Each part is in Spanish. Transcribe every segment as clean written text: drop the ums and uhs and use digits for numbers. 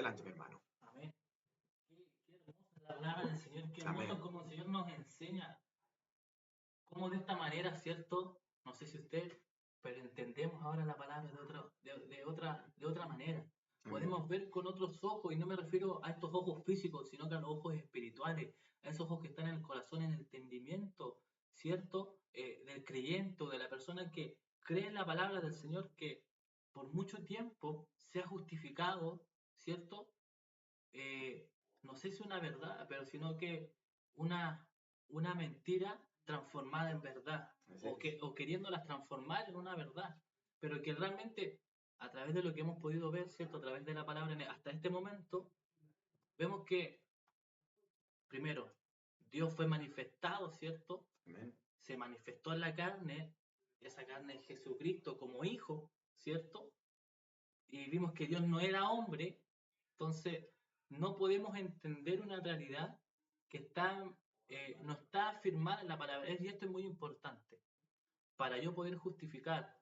Adelante, mi hermano. Amén. Qué hermosa la palabra del Señor, qué hermoso Amén. como el Señor nos enseña, cómo de esta manera, ¿cierto? No sé si usted, pero entendemos ahora la palabra de otra manera. Amén. Podemos ver con otros ojos, y no me refiero a estos ojos físicos, sino que a los ojos espirituales, a esos ojos que están en el corazón, en el entendimiento, ¿cierto? Del creyente, de la persona que cree en la palabra del Señor, que por mucho tiempo se ha justificado, ¿cierto? eh, no sé si una verdad, pero sino que una, una mentira transformada en verdad, Así es. o queriéndolas transformar en una verdad, pero que realmente a través de lo que hemos podido ver, ¿cierto? A través de la palabra hasta este momento, vemos que primero Dios fue manifestado, ¿cierto? Amén. Se manifestó en la carne, esa carne es Jesucristo como hijo, ¿cierto? Y vimos que Dios no era hombre, entonces no podemos entender una realidad que no está afirmada en la palabra. Y esto es muy importante. Para yo poder justificar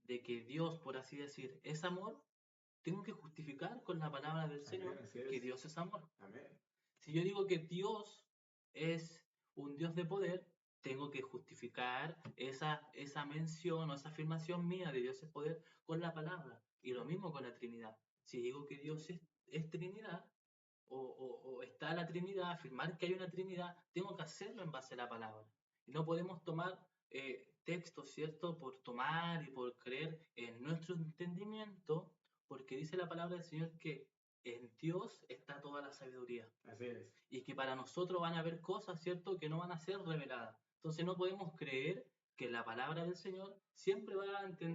de que Dios, por así decir, es amor, tengo que justificar con la palabra del Amén. Señor Así que es. Dios es amor. Amén. Si yo digo que Dios es un Dios de poder, tengo que justificar esa mención o esa afirmación mía de Dios es poder con la palabra. Y lo mismo con la Trinidad. Si digo que Dios es Trinidad, o está la Trinidad, afirmar que hay una Trinidad, tengo que hacerlo en base a la palabra. Y no podemos tomar textos, ¿cierto? Por tomar y por creer en nuestro entendimiento, porque dice la palabra del Señor que en Dios está toda la sabiduría. Así es. Y que para nosotros van a haber cosas, ¿cierto?, que no van a ser reveladas. Entonces no podemos creer que la palabra del Señor siempre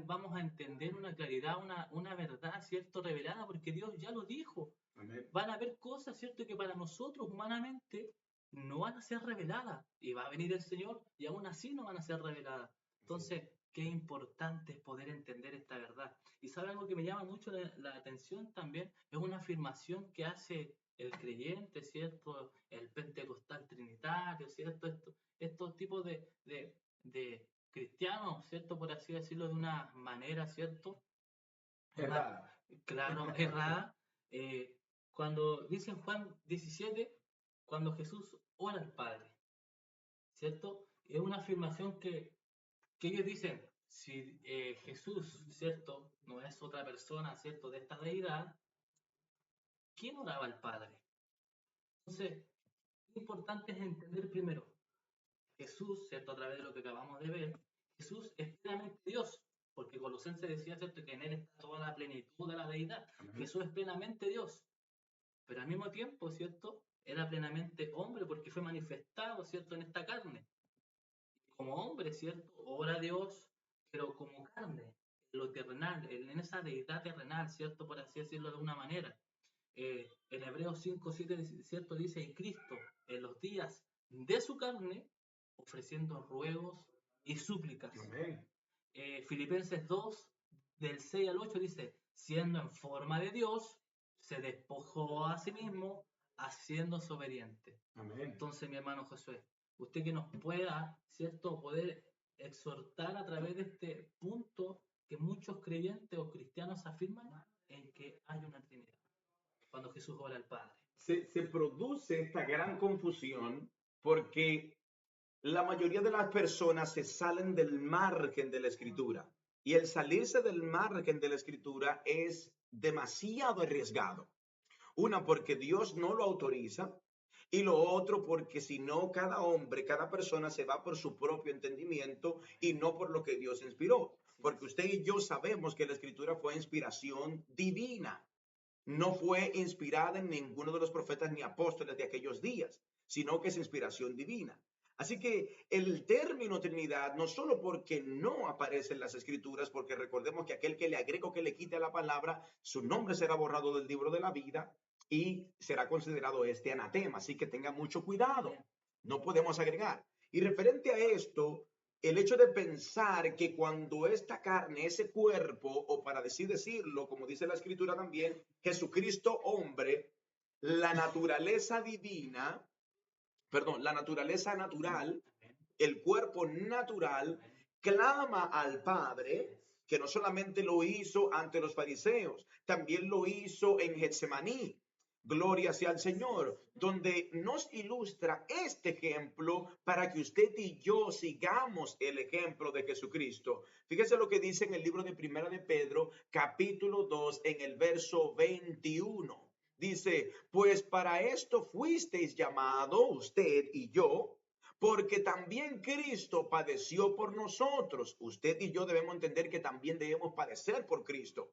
vamos a entender una claridad, una verdad, ¿cierto?, revelada, porque Dios ya lo dijo. Amén. Van a haber cosas, ¿cierto?, que para nosotros humanamente no van a ser reveladas. Y va a venir el Señor y aún así no van a ser reveladas. Entonces, qué importante es poder entender esta verdad. Y sabe algo que me llama mucho la atención también, es una afirmación que hace el creyente, ¿cierto? El pentecostal trinitario, ¿cierto? Estos tipos de cristianos, ¿cierto? Por así decirlo de una manera, ¿cierto? Una, Errada. claro, errada. eh, Cuando dice en Juan 17, cuando Jesús ora al Padre, ¿cierto? Es una afirmación que ellos dicen, si Jesús, ¿cierto? No es otra persona, ¿cierto? De esta deidad, ¿quién oraba al Padre? Entonces, lo importante es entender primero, Jesús, ¿cierto? A través de lo que acabamos de ver, Jesús es plenamente Dios, porque Colosenses decía, ¿cierto? Que en Él está toda la plenitud de la deidad. Amén. Jesús es plenamente Dios, pero al mismo tiempo, ¿cierto? Era plenamente hombre porque fue manifestado, ¿cierto? En esta carne. Como hombre, ¿cierto? Ora a Dios, pero como carne, en lo terrenal, en esa deidad terrenal, ¿cierto? Por así decirlo de una manera. En Hebreos 5:7, ¿cierto? Dice, y Cristo en los días de su carne, ofreciendo ruegos y súplicas. Amén. Filipenses 2, del 6 al 8 dice, siendo en forma de Dios, se despojó a sí mismo, haciéndose obediente. Amén. Entonces, mi hermano Josué, usted que nos pueda, ¿cierto?, poder exhortar a través de este punto que muchos creyentes o cristianos afirman en que hay una Trinidad, cuando Jesús ora al Padre. Se produce esta gran confusión porque la mayoría de las personas se salen del margen de la escritura y el salirse del margen de la escritura es demasiado arriesgado. Una, porque Dios no lo autoriza, y lo otro, porque si no, cada hombre, cada persona se va por su propio entendimiento y no por lo que Dios inspiró. Porque usted y yo sabemos que la escritura fue inspiración divina. No fue inspirada en ninguno de los profetas ni apóstoles de aquellos días, sino que es inspiración divina. Así que el término Trinidad, no solo porque no aparece en las escrituras, porque recordemos que aquel que le agregue o que le quite a la palabra, su nombre será borrado del libro de la vida y será considerado este anatema. Así que tenga mucho cuidado. No podemos agregar. Y referente a esto, el hecho de pensar que cuando esta carne, ese cuerpo, o para decirlo, como dice la escritura también, Jesucristo hombre, la naturaleza divina, perdón, la naturaleza natural, el cuerpo natural, clama al Padre que no solamente lo hizo ante los fariseos, también lo hizo en Getsemaní. Gloria sea al Señor, donde nos ilustra este ejemplo para que usted y yo sigamos el ejemplo de Jesucristo. Fíjese lo que dice en el libro de Primera de Pedro, capítulo 2, en el verso 21. Dice, pues para esto fuisteis llamado usted y yo, porque también Cristo padeció por nosotros. Usted y yo debemos entender que también debemos padecer por Cristo.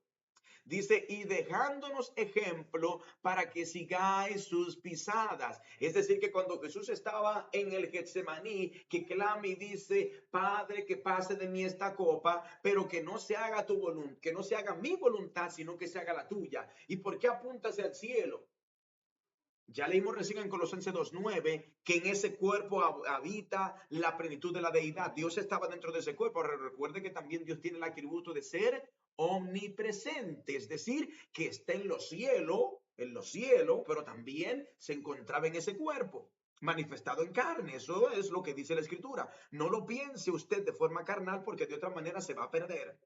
Dice, y dejándonos ejemplo para que sigáis sus pisadas. Es decir, que cuando Jesús estaba en el Getsemaní, que clama y dice, Padre, que pase de mí esta copa, pero que no se haga tu voluntad, que no se haga mi voluntad, sino que se haga la tuya. ¿Y por qué apunta hacia el cielo? Ya leímos recién en Colosenses 2:9 que en ese cuerpo habita la plenitud de la deidad. Dios estaba dentro de ese cuerpo. Ahora recuerde que también Dios tiene el atributo de ser omnipresente, es decir, que está en los cielos, pero también se encontraba en ese cuerpo, manifestado en carne. Eso es lo que dice la Escritura. No lo piense usted de forma carnal, porque de otra manera se va a perder.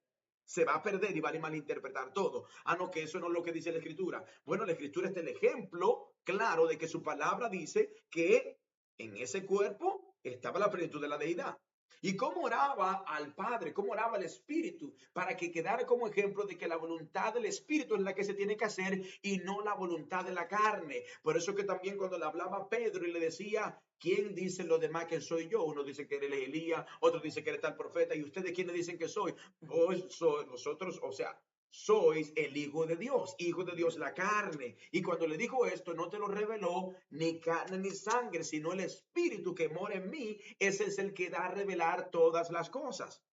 Se va a perder y va a malinterpretar todo. Ah, no, que eso no es lo que dice la Escritura. Bueno, la Escritura es el ejemplo claro de que su palabra dice que en ese cuerpo estaba la plenitud de la deidad. ¿Y cómo oraba al Padre? ¿Cómo oraba al Espíritu? Para que quedara como ejemplo de que la voluntad del Espíritu es la que se tiene que hacer y no la voluntad de la carne. Por eso que también cuando le hablaba a Pedro y le decía, ¿quién dice los demás que soy yo? Uno dice que eres Elías, otro dice que eres tal profeta. ¿Y ustedes quiénes dicen que soy? Vosotros, o sea, sois el Hijo de Dios la carne. Y cuando le dijo esto, no te lo reveló ni carne ni sangre, sino el Espíritu que mora en mí. Ese es el que da a revelar todas las cosas.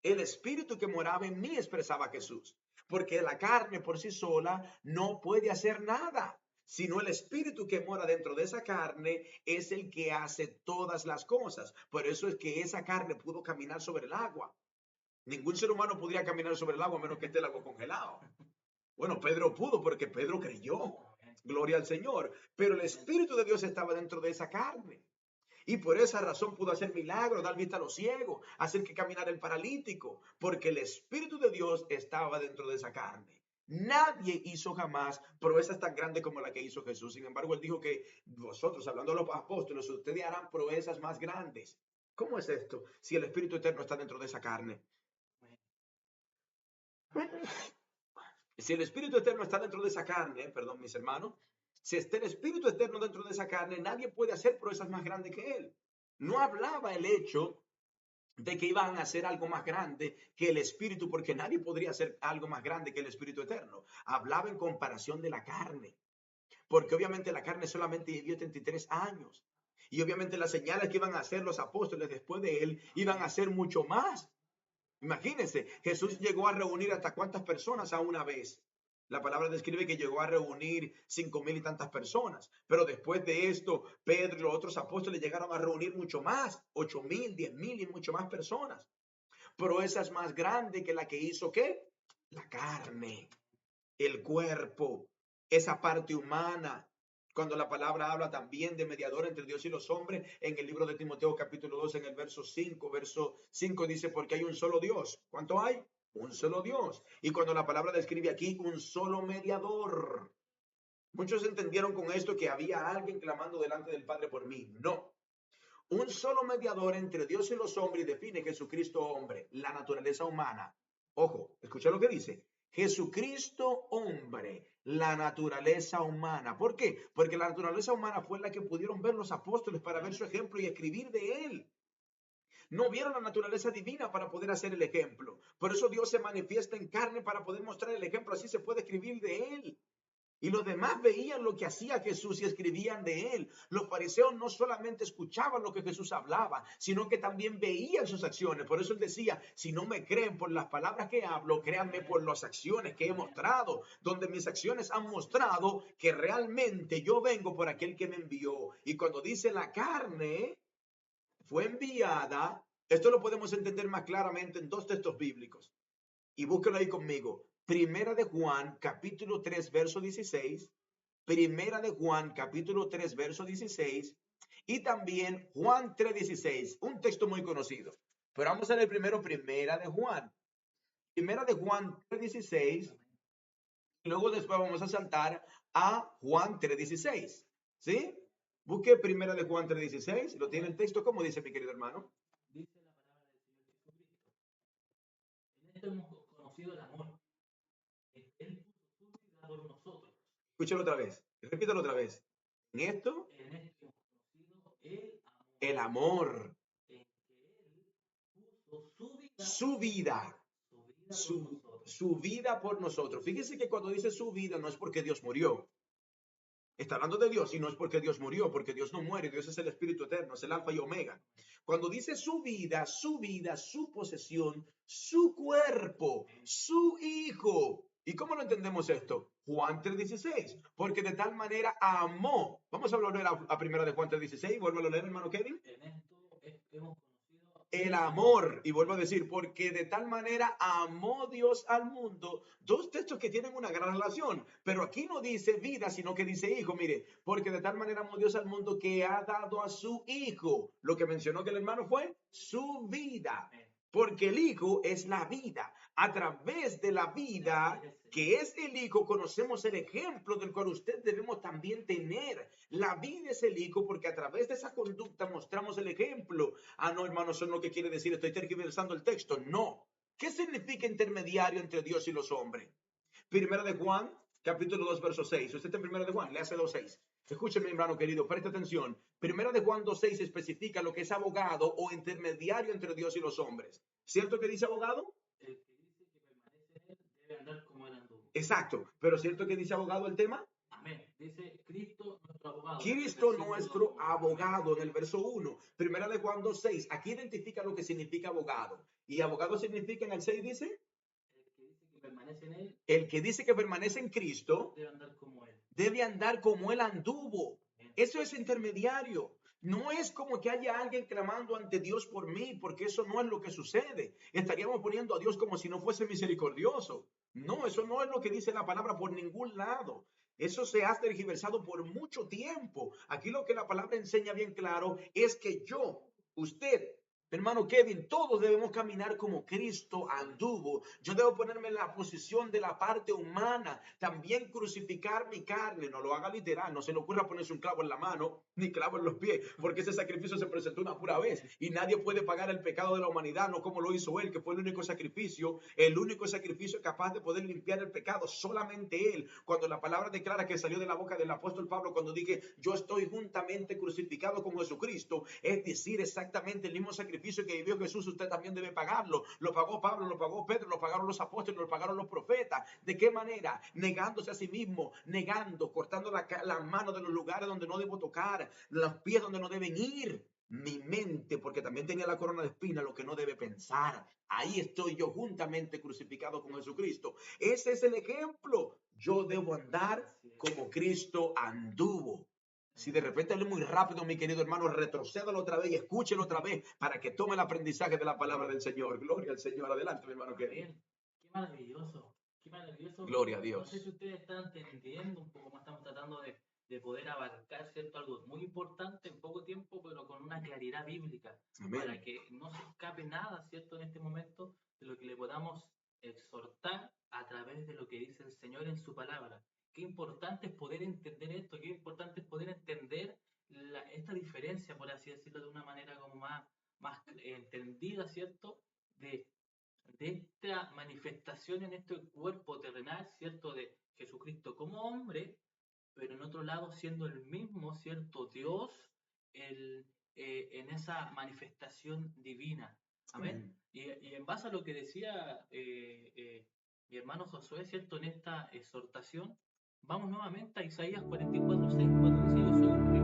El Espíritu que moraba en mí expresaba a Jesús, porque la carne por sí sola no puede hacer nada, sino el Espíritu que mora dentro de esa carne es el que hace todas las cosas. Por eso es que esa carne pudo caminar sobre el agua. Ningún ser humano podría caminar sobre el agua a menos que esté el agua congelado. Bueno, Pedro pudo porque Pedro creyó. Gloria al Señor. Pero el Espíritu de Dios estaba dentro de esa carne. Y por esa razón pudo hacer milagros, dar vista a los ciegos, hacer que caminara el paralítico, porque el Espíritu de Dios estaba dentro de esa carne. Nadie hizo jamás proezas tan grandes como la que hizo Jesús. Sin embargo, él dijo que vosotros, hablando a los apóstoles, ustedes harán proezas más grandes. ¿Cómo es esto? Si el Espíritu Eterno está dentro de esa carne. Si el Espíritu Eterno está dentro de esa carne, perdón, mis hermanos, si está el Espíritu Eterno dentro de esa carne, nadie puede hacer proezas más grandes que él. No hablaba el hecho de que iban a hacer algo más grande que el Espíritu, porque nadie podría hacer algo más grande que el Espíritu Eterno. Hablaba en comparación de la carne, porque obviamente la carne solamente vivió 33 años. Y obviamente las señales que iban a hacer los apóstoles después de él iban a ser mucho más. Imagínense, Jesús llegó a reunir hasta cuántas personas a una vez. La palabra describe que llegó a reunir 5,000 y tantas personas. Pero después de esto, Pedro y los otros apóstoles llegaron a reunir mucho más, 8,000, 10,000 y mucho más personas. Pero esa es más grande que la que hizo ¿qué? La carne, el cuerpo, esa parte humana. Cuando la palabra habla también de mediador entre Dios y los hombres, en el libro de Timoteo capítulo 2, en el verso 5 dice, porque hay un solo Dios. ¿Cuánto hay? Un solo Dios. Y cuando la palabra describe aquí un solo mediador, muchos entendieron con esto que había alguien clamando delante del Padre por mí. No. Un solo mediador entre Dios y los hombres y define Jesucristo hombre, la naturaleza humana. Ojo, escucha lo que dice. Jesucristo hombre, la naturaleza humana. ¿Por qué? Porque la naturaleza humana fue la que pudieron ver los apóstoles para ver su ejemplo y escribir de él. No vieron la naturaleza divina para poder hacer el ejemplo. Por eso Dios se manifiesta en carne para poder mostrar el ejemplo. Así se puede escribir de él. Y los demás veían lo que hacía Jesús y escribían de él. Los fariseos no solamente escuchaban lo que Jesús hablaba, sino que también veían sus acciones. Por eso él decía, si no me creen por las palabras que hablo, créanme por las acciones que he mostrado, donde mis acciones han mostrado que realmente yo vengo por aquel que me envió. Y cuando dice la carne fue enviada, esto lo podemos entender más claramente en dos textos bíblicos. Y búsquelo ahí conmigo. Primera de Juan, capítulo 3, verso 16. Primera de Juan, capítulo 3, verso 16. Y también Juan 3, 16. Un texto muy conocido. Pero vamos a leer primero Primera de Juan. Primera de Juan 3:16, y luego después vamos a saltar a Juan 3:16, ¿sí? Busque Primera de Juan 3:16, lo tiene el texto, como dice mi querido hermano. Dice la palabra del Señor Jesucristo. En esto hemos conocido el amor. Él puso su vida por nosotros. Escúchalo otra vez, repítalo otra vez. En esto, En esto hemos conocido el amor, en que Él puso su vida, su vida por nosotros. su vida por nosotros. Fíjese que cuando dice su vida no es porque Dios murió. Está hablando de Dios y no es porque Dios murió, porque Dios no muere, Dios es el Espíritu Eterno, es el Alfa y Omega. Cuando dice su vida, su posesión, su cuerpo, su hijo. ¿Y cómo lo entendemos esto? Juan 3:16, porque de tal manera amó. Vamos a volver a primera de Juan 3:16, vuelvo a leer, hermano Kevin. En esto hemos conocido El amor, y vuelvo a decir, porque de tal manera amó Dios al mundo. Dos textos que tienen una gran relación, pero aquí no dice vida, sino que dice hijo. Mire, porque de tal manera amó Dios al mundo que ha dado a su hijo. Lo que mencionó que el hermano fue su vida, porque el hijo es la vida. A través de la vida que es el hijo, conocemos el ejemplo del cual usted debemos también tener. La vida es el hijo, porque a través de esa conducta mostramos el ejemplo. Ah, no, hermano, eso no es lo que quiere decir, estoy tergiversando el texto. No. ¿Qué significa intermediario entre Dios y los hombres? Primera de Juan, capítulo 2, verso 6. Usted está en Primera de Juan, le hace 2:6. Escúcheme, hermano querido, preste atención. Primera de Juan 2:6 especifica lo que es abogado o intermediario entre Dios y los hombres. ¿Cierto que dice abogado? El que dice que permanece en él debe andar como él anduvo. Exacto. ¿Pero cierto que dice abogado el tema? Amén. Dice Cristo nuestro abogado. Cristo nuestro abogado en el verso 1. Primera de Juan 2:6. Aquí identifica lo que significa abogado. ¿Y abogado significa en el 6 dice? El que dice que permanece en él. El que dice que permanece en Cristo debe andar como él. Debe andar como él anduvo. Eso es intermediario. No es como que haya alguien clamando ante Dios por mí, porque eso no es lo que sucede. Estaríamos poniendo a Dios como si no fuese misericordioso. No, eso no es lo que dice la palabra por ningún lado. Eso se ha tergiversado por mucho tiempo. Aquí lo que la palabra enseña bien claro es que yo, usted, hermano Kevin, todos debemos caminar como Cristo anduvo. Yo debo ponerme en la posición de la parte humana, también crucificar mi carne. No lo haga literal, no se le ocurra ponerse un clavo en la mano, ni clavo en los pies, porque ese sacrificio se presentó una pura vez y nadie puede pagar el pecado de la humanidad, no como lo hizo él, que fue el único sacrificio capaz de poder limpiar el pecado, solamente él. Cuando la palabra declara que salió de la boca del apóstol Pablo, cuando dije, yo estoy juntamente crucificado con Jesucristo, es decir, exactamente el mismo sacrificio que vivió Jesús, usted también debe pagarlo. Lo pagó Pablo, lo pagó Pedro, lo pagaron los apóstoles, lo pagaron los profetas. ¿De qué manera? Negándose a sí mismo, negando, cortando la mano de los lugares donde no debo tocar, los pies donde no deben ir. Mi mente, porque también tenía la corona de espina, lo que no debe pensar. Ahí estoy yo juntamente crucificado con Jesucristo. Ese es el ejemplo. Yo debo andar como Cristo anduvo. Si de repente hablé muy rápido, mi querido hermano, retrocédalo otra vez y escúchelo otra vez para que tome el aprendizaje de la palabra del Señor. Gloria al Señor. Adelante, mi hermano. Qué maravilloso. Qué maravilloso. Gloria a Dios. No sé si ustedes están entendiendo un poco más, estamos tratando de poder abarcar, ¿cierto? Algo muy importante en poco tiempo, pero con una claridad bíblica. Amén. Para que no se escape nada, ¿cierto? En este momento, de lo que le podamos exhortar a través de lo que dice el Señor en su palabra. Qué importante es poder entender esto, qué importante es poder entender esta diferencia, por así decirlo, de una manera como más entendida, ¿cierto? De esta manifestación en este cuerpo terrenal, ¿cierto? De Jesucristo como hombre, pero en otro lado siendo el mismo, ¿cierto? Dios en esa manifestación divina. Amén. Y en base a lo que decía mi hermano Josué, ¿cierto? En esta exhortación, vamos nuevamente a Isaías 44:6, cuando dice, yo soy